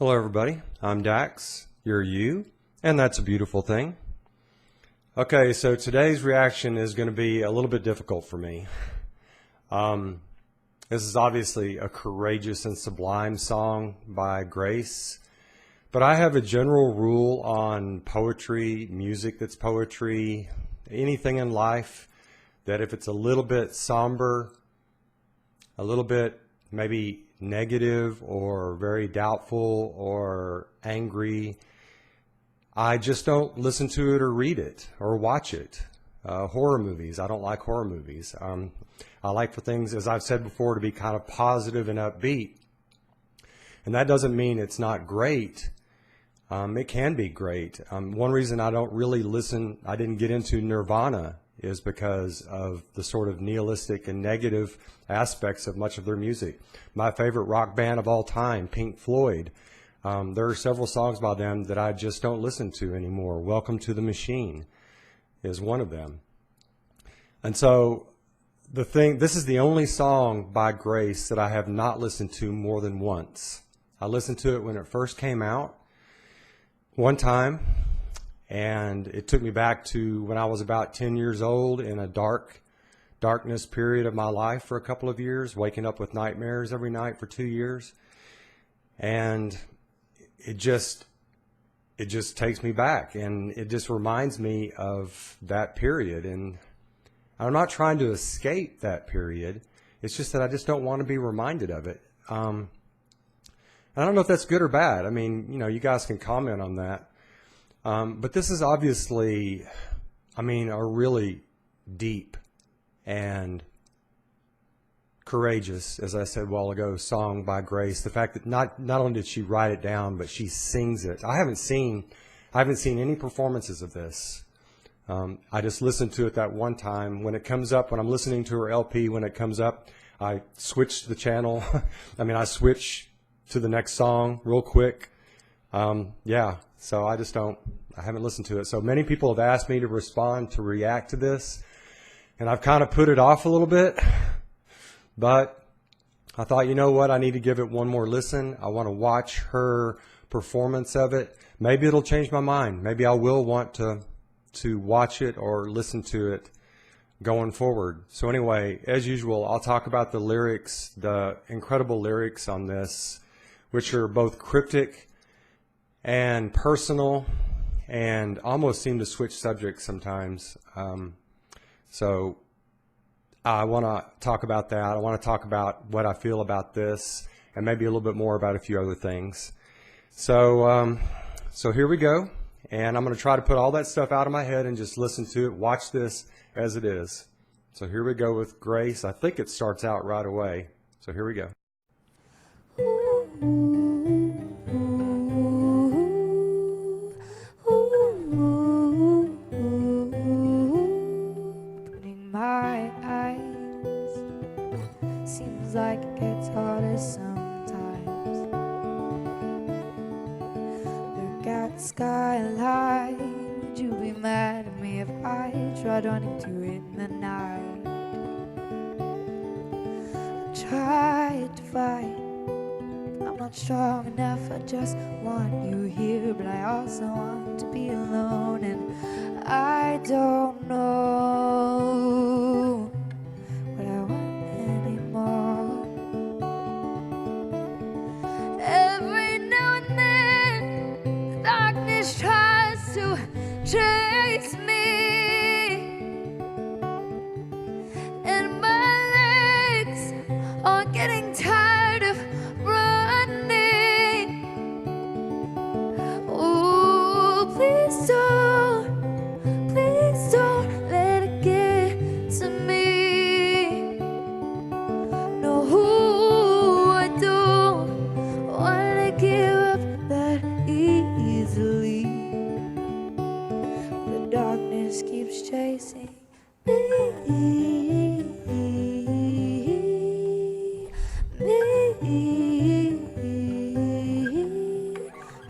Hello everybody, I'm Dax, you're you, and that's a beautiful thing. Okay, so today's reaction is going to be a little bit difficult for me. This is obviously a courageous and sublime song by Grace, but I have a general rule on poetry, music that's poetry, anything in life, that if it's a little bit somber, a little bit maybe negative or very doubtful or angry, I just don't listen to it or read it or watch it. Horror movies, I don't like horror movies. I like for things, as I've said before, to be kind of positive and upbeat. And that doesn't mean it's not great. It can be great. One reason I don't really listen, I didn't get into Nirvana, is because of the sort of nihilistic and negative aspects of much of their music. My favorite rock band of all time, Pink Floyd, there are several songs by them that I just don't listen to anymore. Welcome to the Machine is one of them. And so this is the only song by Grace that I have not listened to more than once. I listened to it when it first came out one time, and it took me back to when I was about 10 years old in a darkness period of my life for a couple of years, waking up with nightmares every night for 2 years. And it just takes me back, and it just reminds me of that period. And I'm not trying to escape that period. It's just that I just don't want to be reminded of it. I don't know if that's good or bad. I mean, you guys can comment on that. But this is obviously, a really deep and courageous, as I said a while ago, song by Grace. The fact that not only did she write it down, but she sings it. I haven't seen any performances of this. I just listened to it that one time. When it comes up, when I'm listening to her LP, when it comes up, I switch the channel. I switch to the next song real quick. Yeah, so I haven't listened to it. So many people have asked me to respond, to react to this, and I've kind of put it off a little bit, but I thought, you know what, I need to give it one more listen. I want to watch her performance of it. Maybe it'll change my mind. Maybe I will want to watch it or listen to it going forward. So anyway, as usual, I'll talk about the lyrics, the incredible lyrics on this, which are both cryptic and personal and almost seem to switch subjects sometimes. So I want to talk about that. I want to talk about what I feel about this and maybe a little bit more about a few other things. So, so here we go. And I'm going to try to put all that stuff out of my head and just listen to it, watch this as it is. So here we go with Grace. I think it starts out right away. So here we go. Seems like it gets harder sometimes. Look at the skyline. Would you be mad at me if I tried running to it in the night? I tried to fight. I'm not strong enough. I just want you here, but I also want to be alone. And I don't know what I want anymore. Every now and then, the darkness tries to chase me, and my legs are getting tired of running. Oh, please don't let it get to me. No, I don't wanna give up that easily. The darkness keeps chasing me,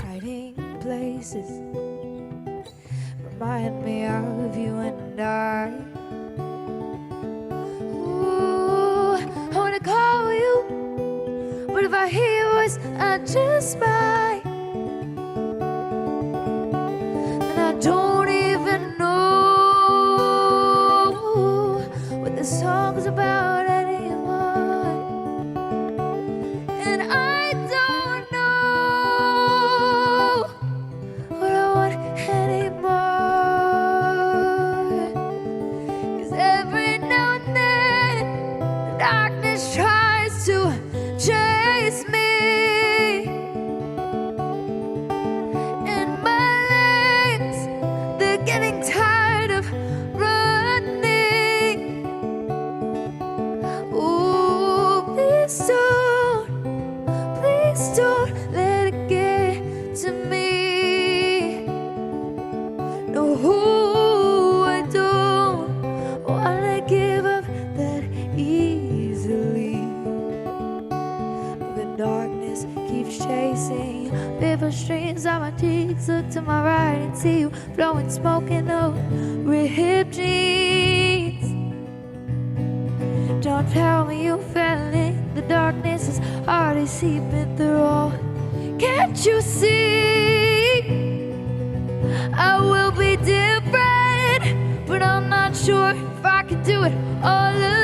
hiding places remind me of you and I. Ooh, I wanna call you, but if I hear your voice, I just might don't know what I want anymore. 'Cause every now and then the darkness tries to chase me, and my legs, they're getting tired of running. Ooh, please don't let it get to me. No, I don't wanna give up that easily. The darkness keeps chasing paper streams on my cheeks. Look to my right and see you blowing smoke in those ripped jeans. Don't tell me you fell in the darkness is already seeping through. Can't you see? I will be different, but I'm not sure if I can do it all alone.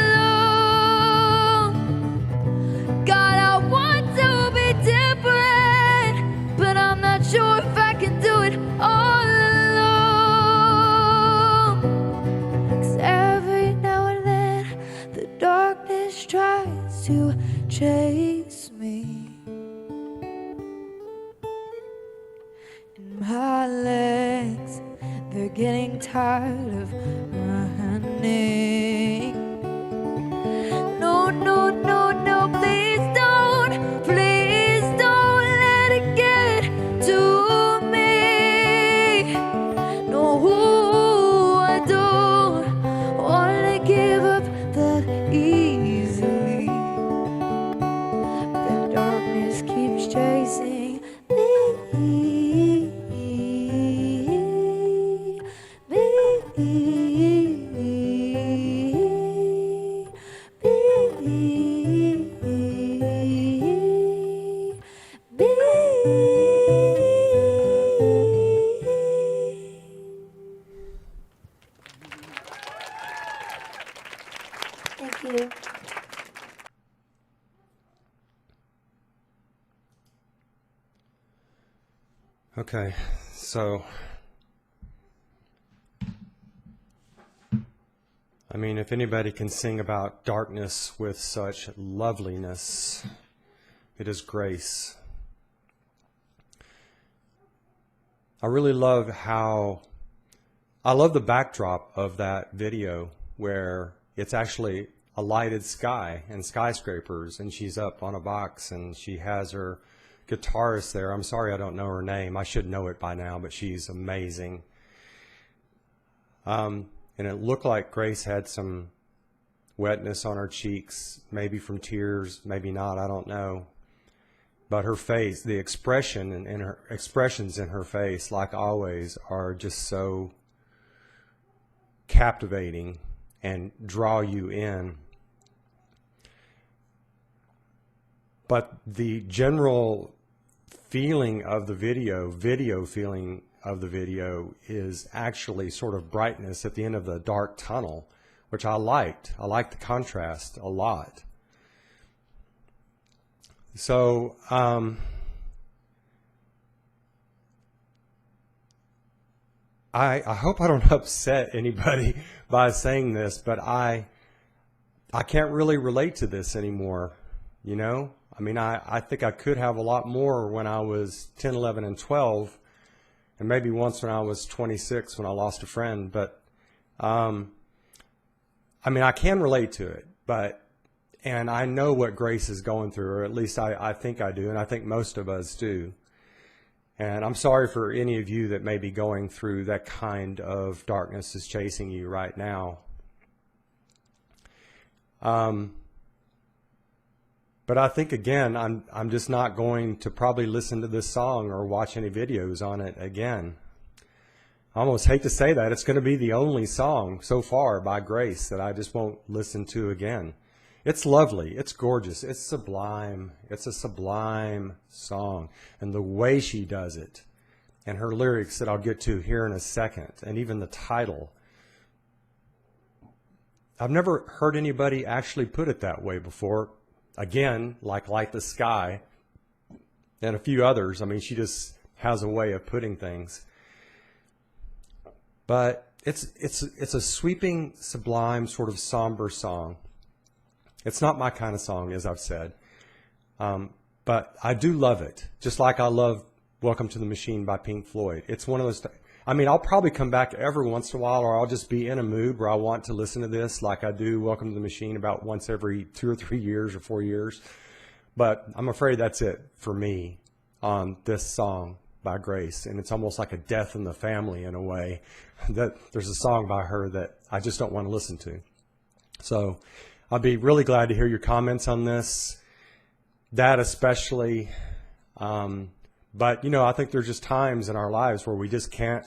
God, I want to be different, but I'm not sure if I can do it all alone. 'Cause every now and then the darkness tries to chase me, and my legs, they're getting tired of running. No, no, no, no, please don't let it get to me. No, I don't wanna give up that easily. The darkness keeps chasing me. Thank you. Okay, so I mean, if anybody can sing about darkness with such loveliness, it is Grace. I really love the backdrop of that video where it's actually a lighted sky and skyscrapers, and she's up on a box and she has her guitarist there. I'm sorry I don't know her name. I should know it by now, but she's amazing. And it looked like Grace had some wetness on her cheeks, maybe from tears, maybe not, I don't know. But her face, the expression and her expressions in her face, like always, are just so captivating and draw you in. But the general feeling of the video feeling of the video is actually sort of brightness at the end of the dark tunnel, which I liked. I liked the contrast a lot. So I hope I don't upset anybody by saying this, but I can't really relate to this anymore, you know? I mean, I think I could have a lot more when I was 10, 11, and 12, and maybe once when I was 26 when I lost a friend. But, I mean, I can relate to it, and I know what Grace is going through, or at least I think I do, and I think most of us do. And I'm sorry for any of you that may be going through that kind of darkness is chasing you right now. But I think, again, I'm just not going to probably listen to this song or watch any videos on it again. I almost hate to say that. It's going to be the only song so far by Grace that I just won't listen to again. It's lovely. It's gorgeous. It's sublime. It's a sublime song. And the way she does it, and her lyrics that I'll get to here in a second, and even the title. I've never heard anybody actually put it that way before. Again, like Light the Sky, and a few others. I mean, she just has a way of putting things. But it's a sweeping, sublime, sort of somber song. It's not my kind of song, as I've said. But I do love it, just like I love Welcome to the Machine by Pink Floyd. It's one of those, I mean, I'll probably come back every once in a while, or I'll just be in a mood where I want to listen to this, like I do Welcome to the Machine about once every 2 or 3 years or 4 years. But I'm afraid that's it for me on this song by Grace. And it's almost like a death in the family in a way, that there's a song by her that I just don't want to listen to. So I'll be really glad to hear your comments on this, that especially. But, you know, I think there's just times in our lives where we just can't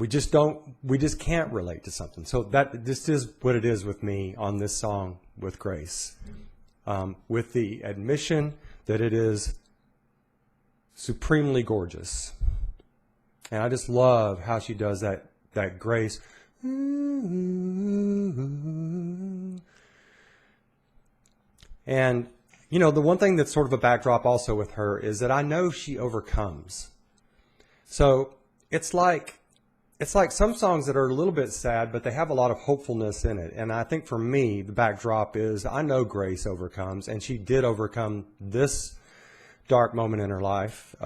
relate to something. So this is what it is with me on this song with Grace, with the admission that it is supremely gorgeous. And I just love how she does that Grace. And, you know, the one thing that's sort of a backdrop also with her is that I know she overcomes. So it's like some songs that are a little bit sad, but they have a lot of hopefulness in it. And I think for me, the backdrop is I know Grace overcomes, and she did overcome this dark moment in her life.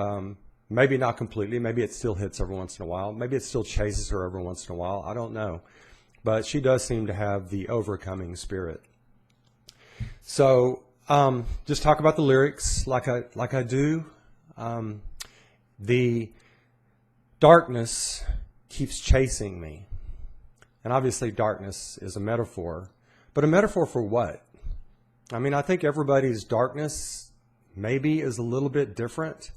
Maybe not completely. Maybe it still hits every once in a while. Maybe it still chases her every once in a while. I don't know. But she does seem to have the overcoming spirit. So just talk about the lyrics like I do. The darkness keeps chasing me. And obviously darkness is a metaphor. But a metaphor for what? I mean, I think everybody's darkness maybe is a little bit different.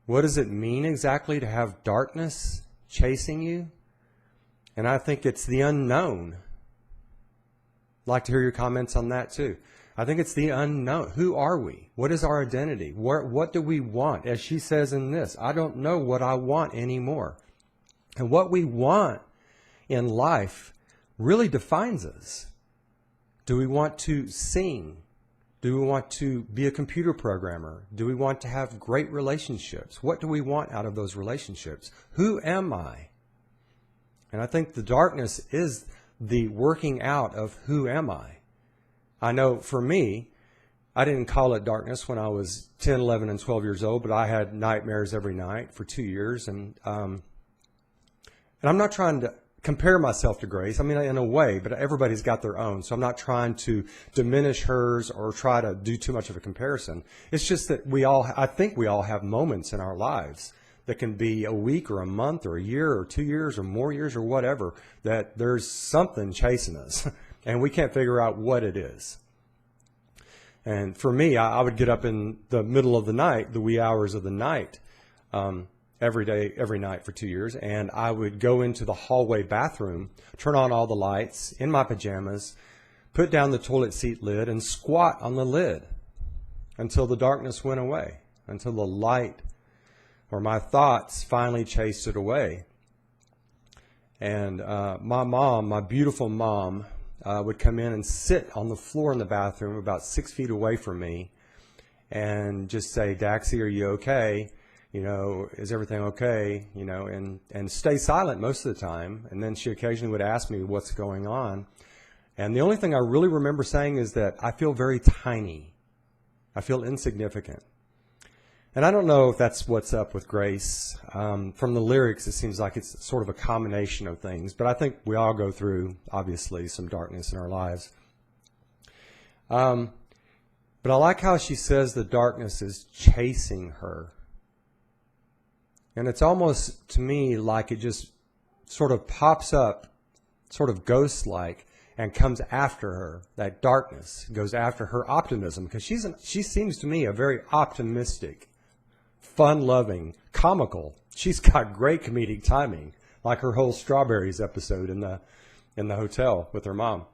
What does it mean exactly to have darkness chasing you? And I think it's the unknown. I'd like to hear your comments on that too. I think it's the unknown. Who are we? What is our identity? What do we want? As she says in this, I don't know what I want anymore. And what we want in life really defines us. Do we want to sing? Do we want to be a computer programmer? Do we want to have great relationships? What do we want out of those relationships? Who am I? And I think the darkness is the working out of who am I. I know for me, I didn't call it darkness when I was 10, 11, and 12 years old, but I had nightmares every night for 2 years. And I'm not trying to compare myself to Grace. I mean, in a way, but everybody's got their own. So I'm not trying to diminish hers or try to do too much of a comparison. It's just that I think we all have moments in our lives that can be a week or a month or a year or 2 years or more years or whatever, that there's something chasing us and we can't figure out what it is. And for me, I would get up in the middle of the night, the wee hours of the night, every day, every night for 2 years, and I would go into the hallway bathroom, turn on all the lights in my pajamas, put down the toilet seat lid, and squat on the lid until the darkness went away, until the light or my thoughts finally chased it away. And my mom, my beautiful mom, would come in and sit on the floor in the bathroom about 6 feet away from me and just say, Daxie, are you okay? You know, is everything okay? You know, and stay silent most of the time. And then she occasionally would ask me what's going on. And the only thing I really remember saying is that I feel very tiny. I feel insignificant. And I don't know if that's what's up with Grace. From the lyrics, it seems like it's sort of a combination of things. But I think we all go through, obviously, some darkness in our lives. But I like how she says the darkness is chasing her. And it's almost, to me, like it just sort of pops up, sort of ghost-like, and comes after her. That darkness goes after her optimism, because she seems to me a very optimistic, fun-loving, comical. She's got great comedic timing, like her whole Strawberries episode in the hotel with her mom.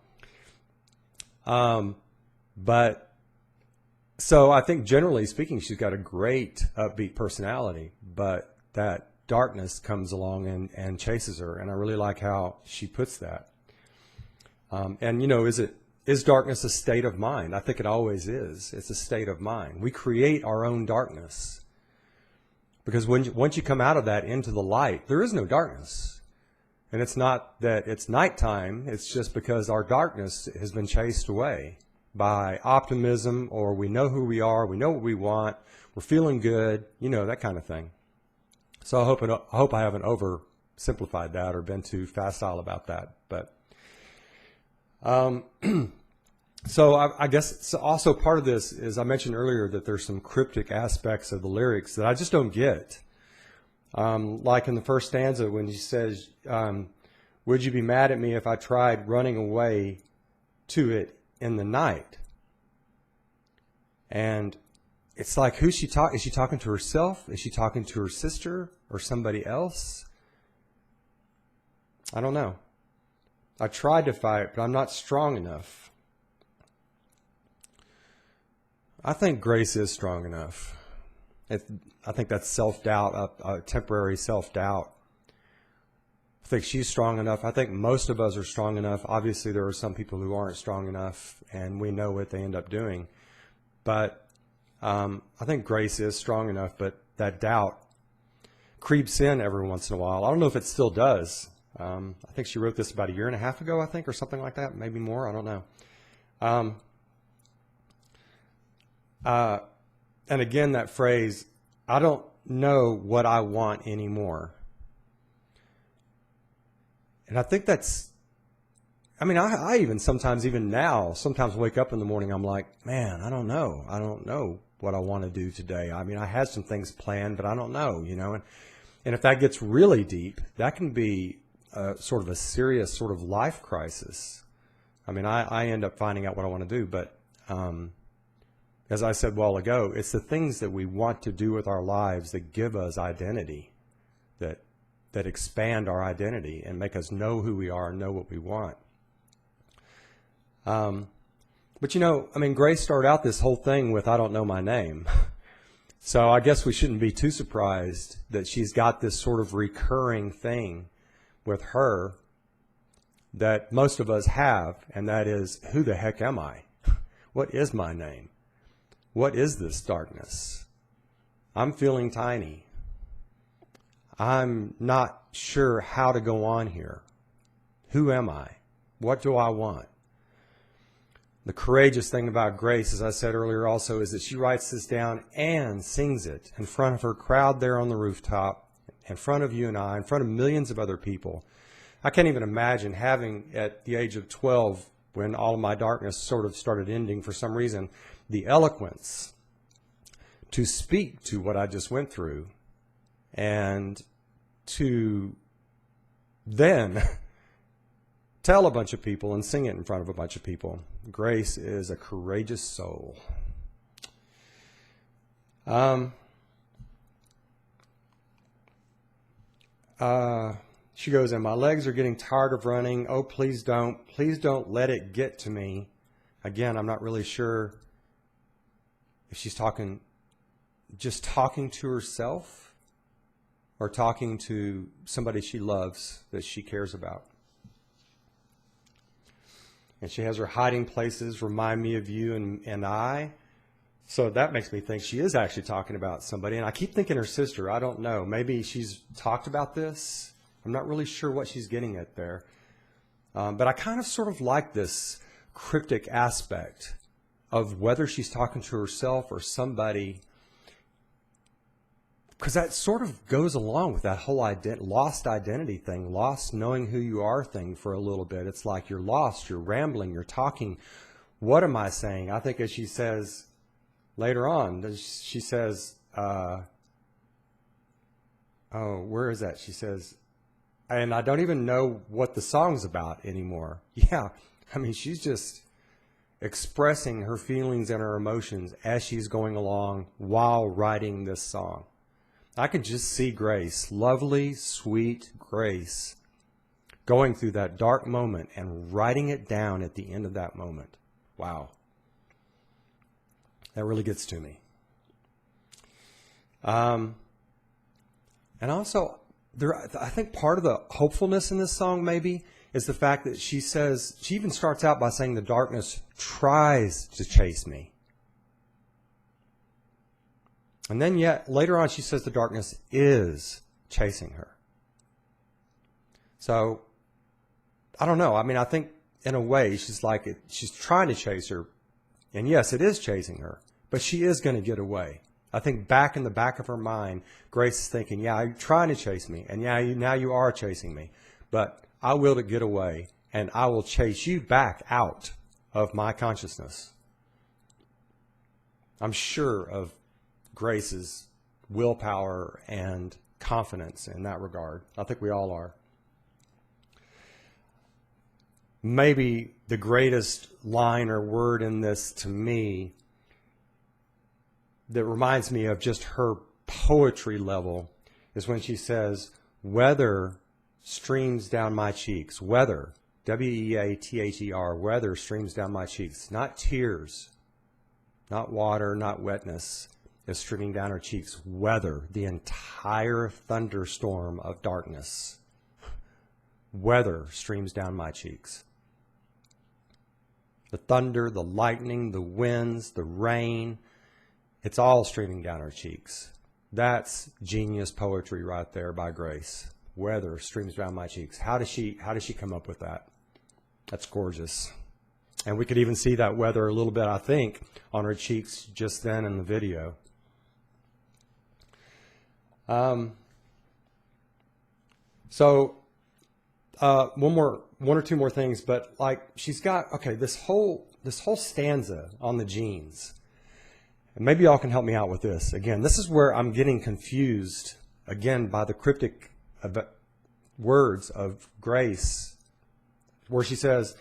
But so I think generally speaking, she's got a great upbeat personality, but that darkness comes along and chases her, and I really like how she puts that. And you know, is it is darkness a state of mind? I think it always is. It's a state of mind. We create our own darkness. Because once you come out of that into the light, there is no darkness. And it's not that it's nighttime. It's just because our darkness has been chased away by optimism, or we know who we are, we know what we want, we're feeling good, that kind of thing. So I hope I haven't oversimplified that or been too facile about that. But so I guess also part of this is, I mentioned earlier that there's some cryptic aspects of the lyrics that I just don't get. Like in the first stanza when he says, would you be mad at me if I tried running away to it in the night? And it's like, who's she talking? Is she talking to herself? Is she talking to her sister or somebody else? I don't know. I tried to fight, but I'm not strong enough. I think grace is strong enough. I think that's self-doubt, a temporary self-doubt. I think she's strong enough. I think most of us are strong enough. Obviously, there are some people who aren't strong enough, and we know what they end up doing. But I think grace is strong enough, but that doubt creeps in every once in a while. I don't know if it still does. I think she wrote this about 1.5 years ago, I think, or something like that, maybe more. I don't know. And again, that phrase, I don't know what I want anymore. And I think that's, I even sometimes, even now, sometimes wake up in the morning, I'm like, man, I don't know. I don't know what I want to do today. I had some things planned, but I don't know, And if that gets really deep, that can be sort of a serious sort of life crisis. I end up finding out what I want to do, but as I said a while ago, it's the things that we want to do with our lives that give us identity, that expand our identity and make us know who we are and know what we want. But Grace started out this whole thing with, I don't know my name. So I guess we shouldn't be too surprised that she's got this sort of recurring thing with her that most of us have, and that is, who the heck am I? What is my name? What is this darkness? I'm feeling tiny. I'm not sure how to go on here. Who am I? What do I want? The courageous thing about Grace, as I said earlier also, is that she writes this down and sings it in front of her crowd there on the rooftop, in front of you and I, in front of millions of other people. I can't even imagine having, at the age of 12, when all of my darkness sort of started ending for some reason, the eloquence to speak to what I just went through and to then tell a bunch of people and sing it in front of a bunch of people. Grace is a courageous soul. She goes, and my legs are getting tired of running. Oh, please don't let it get to me. Again, I'm not really sure if she's just talking to herself or talking to somebody she loves that she cares about. And she has her hiding places, remind me of you and I. So that makes me think she is actually talking about somebody. And I keep thinking her sister. I don't know. Maybe she's talked about this. I'm not really sure what she's getting at there. But I kind of sort of like this cryptic aspect of whether she's talking to herself or somebody, because that sort of goes along with that whole lost identity thing, lost knowing who you are thing for a little bit. It's like you're lost, you're rambling, you're talking. What am I saying? I think as she says later on, she says, where is that? She says, and I don't even know what the song's about anymore. Yeah, she's just expressing her feelings and her emotions as she's going along while writing this song. I can just see Grace, lovely, sweet Grace, going through that dark moment and writing it down at the end of that moment. Wow. That really gets to me. And also, I think part of the hopefulness in this song maybe is the fact that she even starts out by saying the darkness tries to chase me. And then yet later on she says the darkness is chasing her. So I don't know. I mean, I think in a way she's trying to chase her. And yes, it is chasing her, but she is going to get away. I think back in the back of her mind, Grace is thinking, yeah, you're trying to chase me. And yeah, now you are chasing me. But I will get away, and I will chase you back out of my consciousness. I'm sure of Grace's willpower and confidence in that regard. I think we all are. Maybe the greatest line or word in this to me that reminds me of just her poetry level is when she says, weather streams down my cheeks. Weather, W-E-A-T-H-E-R, weather streams down my cheeks. Not tears, not water, not wetness is streaming down her cheeks. Weather, the entire thunderstorm of darkness. Weather streams down my cheeks. The thunder, the lightning, the winds, the rain, it's all streaming down her cheeks. That's genius poetry right there by Grace. Weather streams down my cheeks. How does she come up with that? That's gorgeous. And we could even see that weather a little bit, I think, on her cheeks just then in the video. One or two more things, but like she's got, okay, this whole stanza on the jeans. And maybe y'all can help me out with this. Again, this is where I'm getting confused, again, by the cryptic words of Grace, where she says,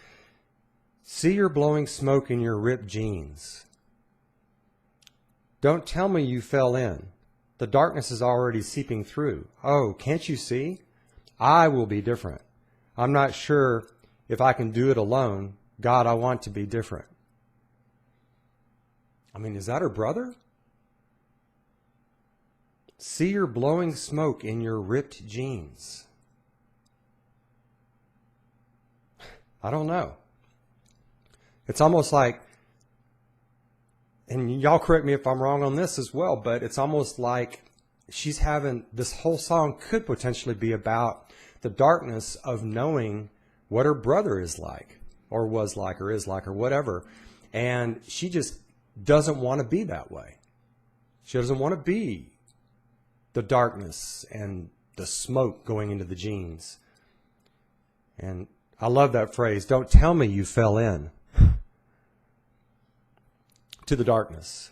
see you're blowing smoke in your ripped jeans. Don't tell me you fell in. The darkness is already seeping through. Oh, can't you see? I will be different. I'm not sure if I can do it alone. God, I want to be different. I mean, is that her brother? See you're blowing smoke in your ripped jeans. I don't know. It's almost like, and y'all correct me if I'm wrong on this as well, but it's almost like she's having, this whole song could potentially be about the darkness of knowing what her brother is like, or was like, or is like, or whatever. And she just doesn't want to be that way. She doesn't want to be the darkness and the smoke going into the jeans. And I love that phrase, don't tell me you fell in to the darkness.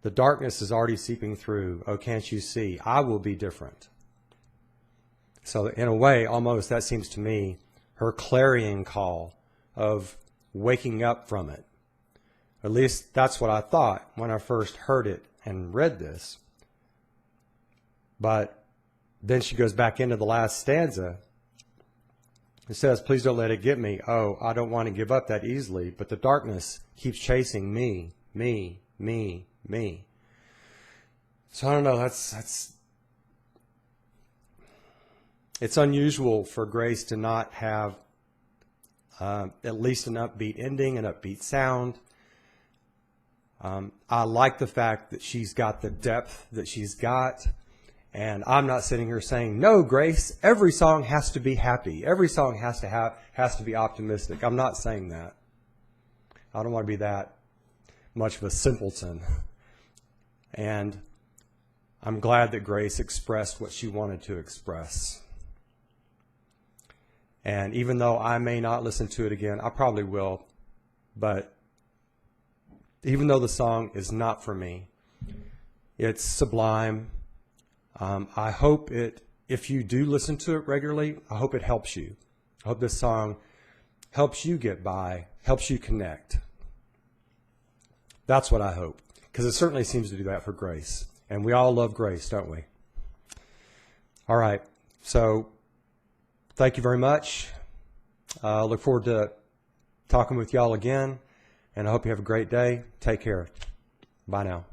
The darkness is already seeping through. Oh, can't you see? I will be different. So in a way, almost, that seems to me her clarion call of waking up from it. At least that's what I thought when I first heard it and read this. But then she goes back into the last stanza. It says, please don't let it get me. Oh, I don't want to give up that easily, but the darkness keeps chasing me, me, me, me. So I don't know, it's unusual for Grace to not have at least an upbeat ending, an upbeat sound. I like the fact that she's got the depth that she's got. And I'm not sitting here saying, no, Grace, every song has to be happy. Every song has to be optimistic. I'm not saying that. I don't want to be that much of a simpleton. And I'm glad that Grace expressed what she wanted to express. And even though I may not listen to it again, I probably will. But even though the song is not for me, it's sublime. I hope if you do listen to it regularly, I hope it helps you. I hope this song helps you get by, helps you connect. That's what I hope, because it certainly seems to do that for Grace. And we all love Grace, don't we? All right, so thank you very much. I look forward to talking with y'all again, and I hope you have a great day. Take care. Bye now.